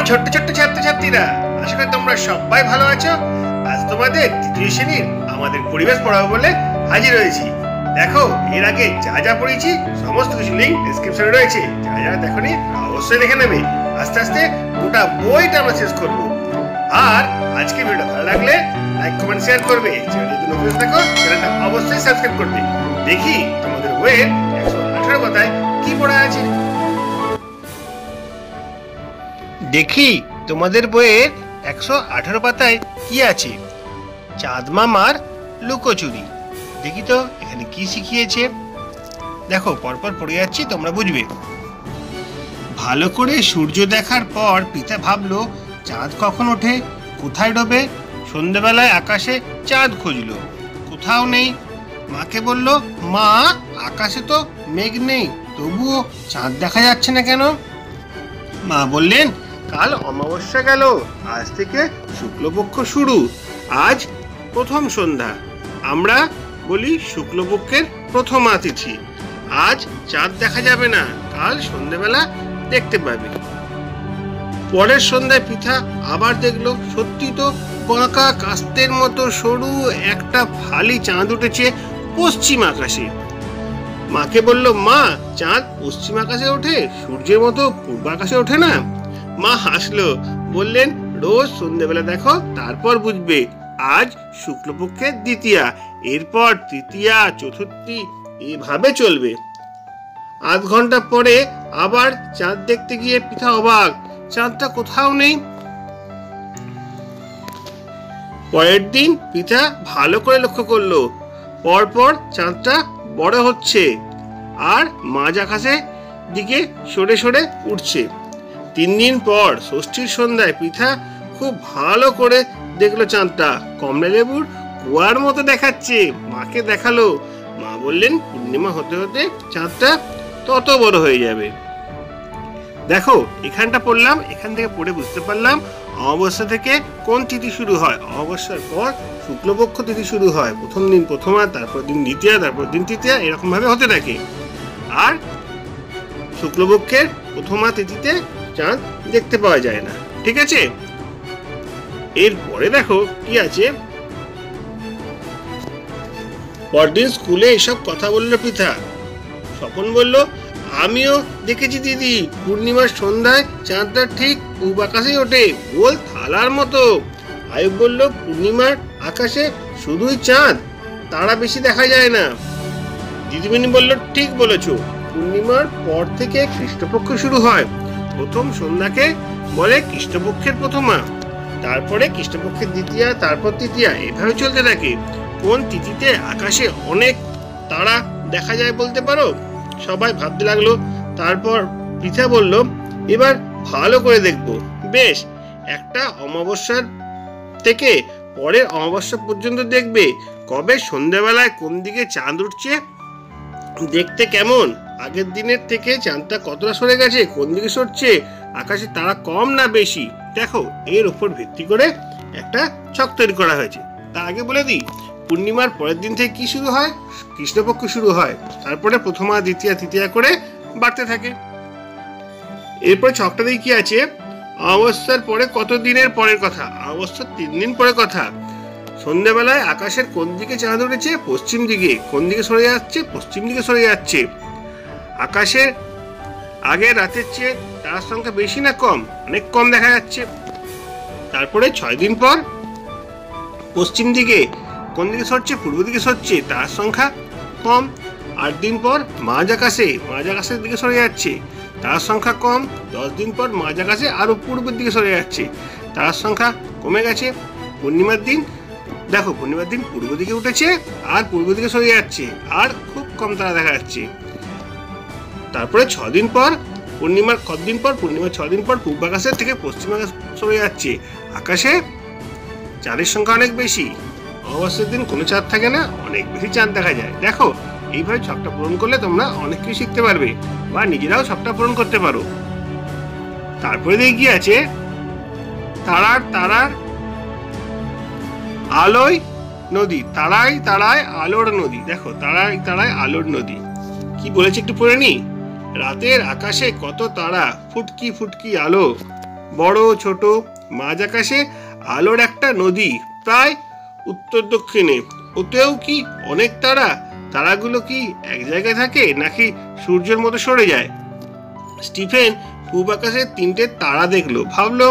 আমার ছোট্ট ছোট্ট ছাত্রছাত্রীরা, আশা করি তোমরা সবাই ভালো আছো। আজ তোমাদের তৃতীয় শ্রেণীর আমাদের পরিবেশ পড়াবো বলে হাজির হয়েছি। দেখো, এর আগে যা যা পড়েছি সমস্ত কিছু লিঙ্ক ডেসক্রিপশনে রয়েছে, যা যা দেখোনি অবশ্যই দেখে নেবে। আস্তে আস্তে গোটা বইটা আমরা শেষ করবো। আর আজকে ভিডিওটা ভালো লাগলে লাইক কমেন্ট শেয়ার করবে। চ্যানেলে যদি নতুন থাকো চ্যানেলটা অবশ্যই সাবস্ক্রাইব করবে। দেখি তোমাদের বইয়ের 118 পাতায় কি পড়া আছে। দেখি তোমাদের বইয়ের 118 পাতায় কি আছে। চাঁদ মামার লুকোচুরি। দেখি তো এখানে কি শিখিয়েছে। দেখো, পরপর পড়ে যাচ্ছি, তোমরা বুঝবে। ভালো করে সূর্য দেখার পর পিতা ভাবলো চাঁদ কখন ওঠে, কোথায় ডোবে। সন্ধ্যেবেলায় আকাশে চাঁদ খুঁজলো, কোথাও নেই। মাকে বলল, মা, আকাশে তো মেঘ নেই, তবুও চাঁদ দেখা যাচ্ছে না কেন? মা বললেন, কাল অমাবস্যা গেল, আজ থেকে শুক্লপক্ষ শুরু। আজ প্রথম সন্ধ্যা, আমরা বলি শুক্লপক্ষের প্রথম তিথি। আজ চাঁদ দেখা যাবে না, কাল সন্ধ্যেবেলা দেখতে পাবে। পরের সন্ধ্যায় পিতা আবার দেখলো, সত্যি তো বাঁকা কাস্তের মতো সরু একটা ফালি চাঁদ উঠেছে পশ্চিম আকাশে। মাকে বলল, মা, চাঁদ পশ্চিম আকাশে ওঠে, সূর্যের মতো পূর্ব আকাশে ওঠে না? মা হাসলো, বললেন, রোজ সন্ধ্যেবেলা দেখো, তারপর বুঝবে। আজ শুক্লপক্ষের দ্বিতীয়া, এরপর তৃতীয়া, চতুর্থী, এভাবে চলবে। আধ ঘন্টা পরে আবার চাঁদ দেখতে গিয়ে পিতা অবাক, চাঁদটা কোথাও নেই। পরের দিন পিতা ভালো করে লক্ষ্য করলো, পরপর চাঁদটা বড় হচ্ছে আর মাঝ আকাশের দিকে সরে সরে উঠছে। 3 দিন পর ষষ্ঠীর সন্ধ্যায় পিতা খুব ভালো করে দেখলো চাঁদটা কমলা লেবুর কুয়ার মতো দেখাচ্ছে। মাকে দেখালো, মা বললেন, পূর্ণিমা হতে হতে চাঁদটা তত বড় হয়ে যাবে। দেখো, এখানটা পড়লাম, এখান থেকে পড়ে বুঝতে পারলাম অমাবস্যা থেকে কোন তিথি শুরু হয়। অমাবস্যার পর শুক্লপক্ষ তিথি শুরু হয়। প্রথম দিন প্রথমা, তারপর দিন দ্বিতীয়া, তারপর দিন তৃতীয়া, এরকম ভাবে হতে থাকে। আর শুক্লপক্ষের প্রথমা তিথিতে চাঁদ দেখতে পাওয়া যায় না। ঠিক আছে, এরপরে দেখো কি আছে। পরদিন স্কুলে এসব কথা বললো পিতা। স্বপন বলল, আমিও দেখেছি দিদি, পূর্ণিমার সন্ধ্যায় চাঁদটা ঠিক পূর্ব আকাশে ওঠে, গোল থালার মতো। আয়ুব বলল, পূর্ণিমার আকাশে শুধুই চাঁদ, তারা বেশি দেখা যায় না। দিদিমণি বলল, ঠিক বলেছো, পূর্ণিমার পর থেকে কৃষ্ণপক্ষ শুরু হয়। প্রথম সন্ধ্যাকে বলে কৃষ্ণপক্ষের প্রথমা, তারপরে কৃষ্ণপক্ষের দ্বিতীয়া, তারপর তৃতীয়া, এভাবে চলতে থাকে। কোন তিথিতে আকাশে অনেক তারা দেখা যায় বলতে পারো? সবাই ভাবতে লাগলো। তারপর পিতা বলল, এবার ভালো করে দেখবো। বেশ, একটা অমাবস্যার থেকে পরের অমাবস্যা পর্যন্ত দেখবে। কবে সন্ধ্যাবেলায় কোন দিকে চাঁদ উঠছে, দেখতে কেমন, আগের দিনের থেকে চাঁদটা কতটা সরে গেছে, কোন দিকে সরছে, আকাশে তারা কম না বেশি। দেখো, এর উপর ভিত্তি করে একটা ছক তৈরি করা হয়েছে। তার আগে বলে দিই, পূর্ণিমার পরের দিন থেকে কি শুরু হয়? কৃষ্ণপক্ষ শুরু হয়, তারপরে প্রথমা, দ্বিতীয়া, তৃতীয়া করে বাড়তে থাকে। এরপরে ছকটা দিয়ে কি আছে, অমাবস্যার পরে কত দিনের পরের কথা? অমাবস্যার 3 দিন পরে কথা। সন্ধ্যাবেলায় আকাশের কোন দিকে চাঁদ উঠেছে? পশ্চিম দিকে। কোন দিকে সরে যাচ্ছে? পশ্চিম দিকে সরে যাচ্ছে। আকাশের আগে রাতের চেয়ে তার সংখ্যা বেশি না কম? অনেক কম দেখা যাচ্ছে। তারপরে 6 দিন পর পশ্চিম দিকে, কোন দিকে সরছে? পূর্ব দিকে সরছে, তার সংখ্যা কম। 8 দিন পর মাঝ আকাশের দিকে সরে যাচ্ছে, তার সংখ্যা কম। 10 দিন পর মাঝ আকাশে আরো পূর্বের দিকে সরে যাচ্ছে, তার সংখ্যা কমে গেছে। পূর্ণিমার দিন দেখো, পূর্ণিমার দিন পূর্ব দিকে উঠেছে আর পূর্ব দিকে সরে যাচ্ছে, আর খুব কম তারা দেখা যাচ্ছে। তারপরে 6 দিন পর পূর্ণিমার 6 দিন পর পূর্ব আকাশের থেকে পশ্চিম আকাশ সরে যাচ্ছে, আকাশে চাঁদের সংখ্যা অনেক বেশি। অমাবস্যার দিন কোনো চাঁদ থাকে না, অনেক বেশি চাঁদ দেখা যায়। দেখো, এইভাবে ছকটা পূরণ করলে তোমরা অনেক কিছু শিখতে পারবে বা নিজেরাও ছকটা পূরণ করতে পারো। তারপরে দেখি কি আছে, তারার আলোয় নদী, তারায় তারায় আলোর নদী। দেখো, তারায় তারায় আলোর নদী কি বলেছে একটু পড়ে নি। রাতের আকাশে কত তারা, ফুটকি ফুটকি আলো, বড় ছোট মাঝ আকাশে আলোর একটা নদী, প্রায় উত্তর দক্ষিণে। ওতেও কি অনেক তারা? তারাগুলো কি এক জায়গায় থাকে নাকি সূর্যের মতো সরে যায়? স্টিফেন পূব আকাশে 3টে তারা দেখলো, ভাবলো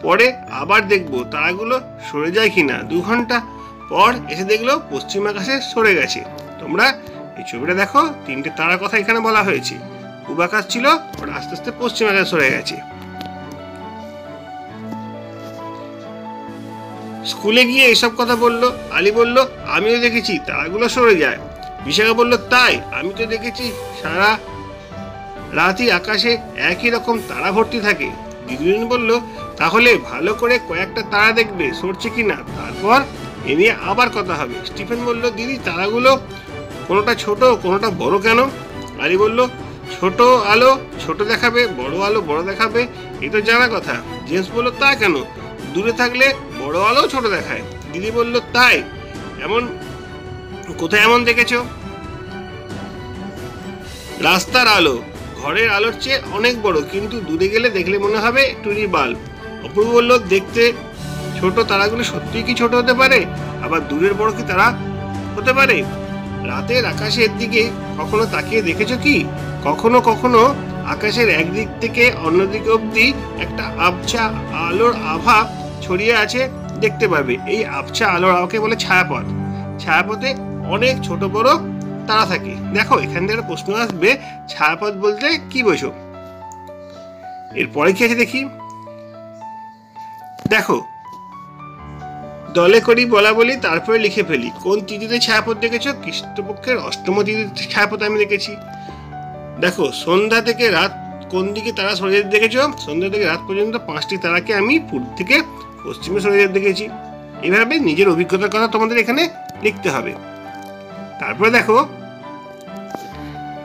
পরে আবার দেখবো তারাগুলো সরে যায় কিনা। 2 ঘন্টা পর এসে দেখলো পশ্চিম আকাশে সরে গেছে। তোমরা এই ছবিটা দেখো, 3টে তারার কথা এখানে বলা হয়েছে। পূব আকাশ ছিল, ওটা আস্তে আস্তে পশ্চিম আকাশে সরে গেছে। স্কুলে গিয়ে এসব কথা বললো। আলী বলল, আমিও দেখেছি তারাগুলো সরে যায়। বিশাখা বলল, তাই? আমি তো দেখেছি সারা রাতই আকাশে একই রকম তারা ভর্তি থাকে। দিদিমণি বলল, তাহলে ভালো করে কয়েকটা তারা দেখবে সরছে কিনা, তারপর এ নিয়ে আবার কথা হবে। স্টিফেন বলল, দিদি তারাগুলো কোনোটা ছোট কোনোটা বড় কেন? আলী বলল, ছোট আলো ছোট দেখাবে, বড় আলো বড় দেখাবে, এই তো জানা কথা। জেমস বলল, তা কেন? দূরে থাকলে বড় আলো ছোট দেখায়। দিদি বলল, তাই? এমন কোথায় এমন দেখেছো? রাস্তার আলো ঘরের আলোর চেয়ে অনেক বড়, কিন্তু দূরে গেলে দেখলে মনে হবে টুনি বাল্ব। অপূর্ব বলল, দেখতে ছোট তারাগুলো সত্যিই কি ছোট হতে পারে? আবার দূরের বড় কি তারা হতে পারে? রাতের আকাশের দিকে কখনো তাকিয়ে দেখেছো কি? কখনো কখনো আকাশের একদিক থেকে অন্যদিকে অব্দি একটা আবছা আলোর আভা ছড়িয়ে আছে দেখতে পাবে। এই আবছা আলোর আভাকে বলে ছায়াপথ। ছায়াপথে অনেক ছোট বড় তারা থাকে। দেখো, এখান থেকে একটা প্রশ্ন আসবে, ছায়াপথ বলতে কি বোঝো? এরপরে কি আছে দেখি। দেখো, দলে করি বলা বলি, তারপরে লিখে ফেলি। কোন তিথিতে ছায়াপথ দেখেছো? কৃষ্ণপক্ষের অষ্টম তিথিতে ছায়াপথ আমি দেখেছি। দেখো, সন্ধ্যা থেকে রাত কোন দিকে তারা সরে যেতে দেখেছো? সন্ধ্যা থেকে রাত পর্যন্ত 5টি তারাকে আমি পূর্ব থেকে পশ্চিমে সরে যেতে দেখেছি। এইভাবে নিজের অভিজ্ঞতার কথা তোমাদের এখানে লিখতে হবে। তারপরে দেখো,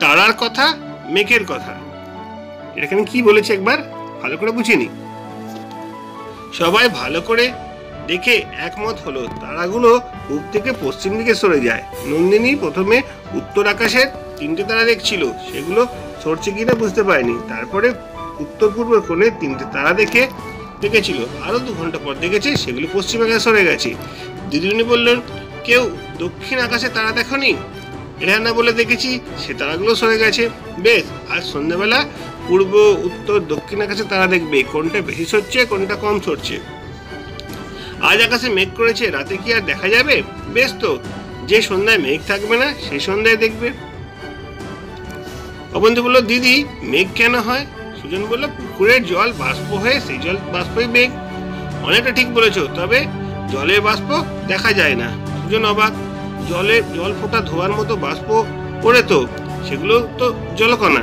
তারার কথা, মেঘের কথা। এটা এখানে কি বলেছে একবার ভালো করে বুঝে নি। সবাই ভালো করে দেখে একমত হলো তারাগুলো পূব থেকে পশ্চিম দিকে সরে যায়। নন্দিনী প্রথমে উত্তর আকাশের 3টে তারা দেখছিল, সেগুলো সরছে কিনা বুঝতে পারেনি। তারপরে উত্তর পূর্ব কোণে 3টে তারা দেখেছিল, আরো 2 ঘন্টা পর দেখেছে সেগুলো পশ্চিম আকাশে সরে গেছে। দিদিমণি বললেন, কেউ দক্ষিণ আকাশে তারা দেখনি? রেহানা বলে, দেখেছি, সে তারাগুলো সরে গেছে। বেশ, আজ সন্ধ্যাবেলা পূর্ব উত্তর দক্ষিণ আকাশে তারা দেখবে, কোনটা বেশি সরছে কোনটা কম সরছে। আজ আকাশে মেঘ করেছে, রাতে কি আর দেখা যাবে? বেশ তো, যে সন্ধ্যায় মেঘ থাকবে না সেই সন্ধ্যায় দেখবে। অবন্তী বলল, দিদি মেঘ কেন হয়? সুজন বলল, পুকুরের জল বাষ্প হয়ে সেই জল বাষ্পই মেঘ। অনেকটা ঠিক বলেছ, তবে জলের বাষ্প দেখা যায় না। সুজন অবাক, জল ফোটা ধোয়ার মতো বাষ্প পড়ে তো, সেগুলো তো জলকণা।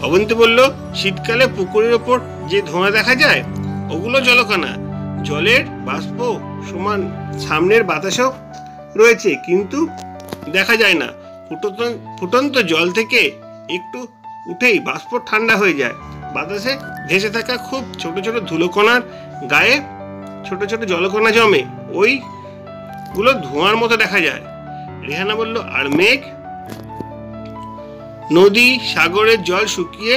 অবন্তী বলল, শীতকালে পুকুরের ওপর যে ধোঁয়া দেখা যায় ওগুলো জলকণা। জলের বাষ্প সমান সামনের বাতাসও রয়েছে, কিন্তু দেখা যায় না। ফুটন্ত জল থেকে একটু উঠেই বাষ্প ঠান্ডা হয়ে যায়। বাতাসে ভেসে থাকা খুব ছোট ছোট ধুলোকণার গায়ে ছোট ছোট জলকণা জমে, ওইগুলো ধোঁয়ার মতো দেখা যায়। রেহানা বলল, আর মেঘ? নদী সাগরের জল শুকিয়ে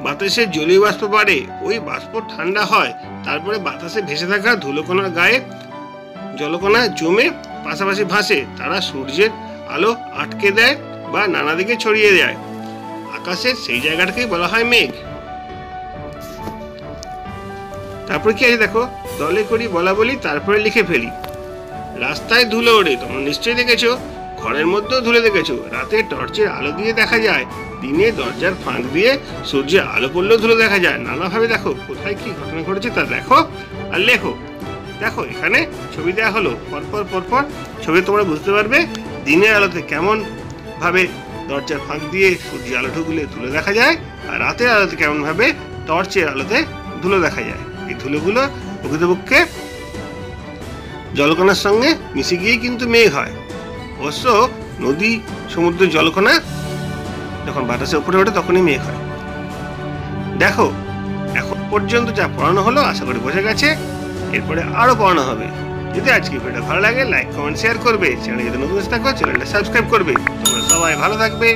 বাতাসে জলীয় বাষ্প বাড়ে, ওই বাষ্প ঠান্ডা হয়, তারপরে বাতাসে ভেসে থাকা ধুলোকণার গায়ে জলকণা জমে পাশাপাশি ভাসে। তারা সূর্যের আলো আটকে দেয় বা নানা দিকে ছড়িয়ে দেয়। আকাশের সেই জায়গাটাকেই বলা হয় মেঘ। তারপরে কি আছে দেখো, দলে করি বলা বলি, তারপরে লিখে ফেলি। রাস্তায় ধুলো ওড়ে, তোমরা নিশ্চয়ই দেখেছো। ঘরের মধ্যেও ধুলে দেখেছো। রাতে টর্চের আলো দিয়ে দেখা যায়, দিনে দরজার ফাঁক দিয়ে সূর্যের আলো পড়লেও ধুলো দেখা যায়। নানাভাবে দেখো, কোথায় কি ঘটনা ঘটেছে তা দেখো আর লেখো। দেখো, এখানে ছবি দেওয়া হলো, পরপর ছবি তোমরা বুঝতে পারবে দিনের আলোতে কেমন ভাবে দরজার ফাঁক দিয়ে সূর্যের আলো ঢুকলে ধুলো দেখা যায়, আর রাতের আলোতে কেমন ভাবে টর্চের আলোতে ধুলো দেখা যায়। এই ধুলোগুলো প্রকৃতপক্ষে জলকণার সঙ্গে মিশে গিয়ে কিন্তু মেঘ হয়। অবশ্য নদী সমুদ্রের জলকণা যখন বাতাসে উপরে ওঠে তখনই মেঘ হয়। দেখো, এখন পর্যন্ত যা পড়ানো হলো আশা করি বোঝা গেছে। এরপরে আরো পড়ানো হবে। যদি আজকে ভিডিওটা ভালো লাগে লাইক কমেন্ট শেয়ার করবে, চ্যানেলে যদি নতুন থাকো চ্যানেলটা সাবস্ক্রাইব করবে। তোমরা সবাই ভালো থাকবে।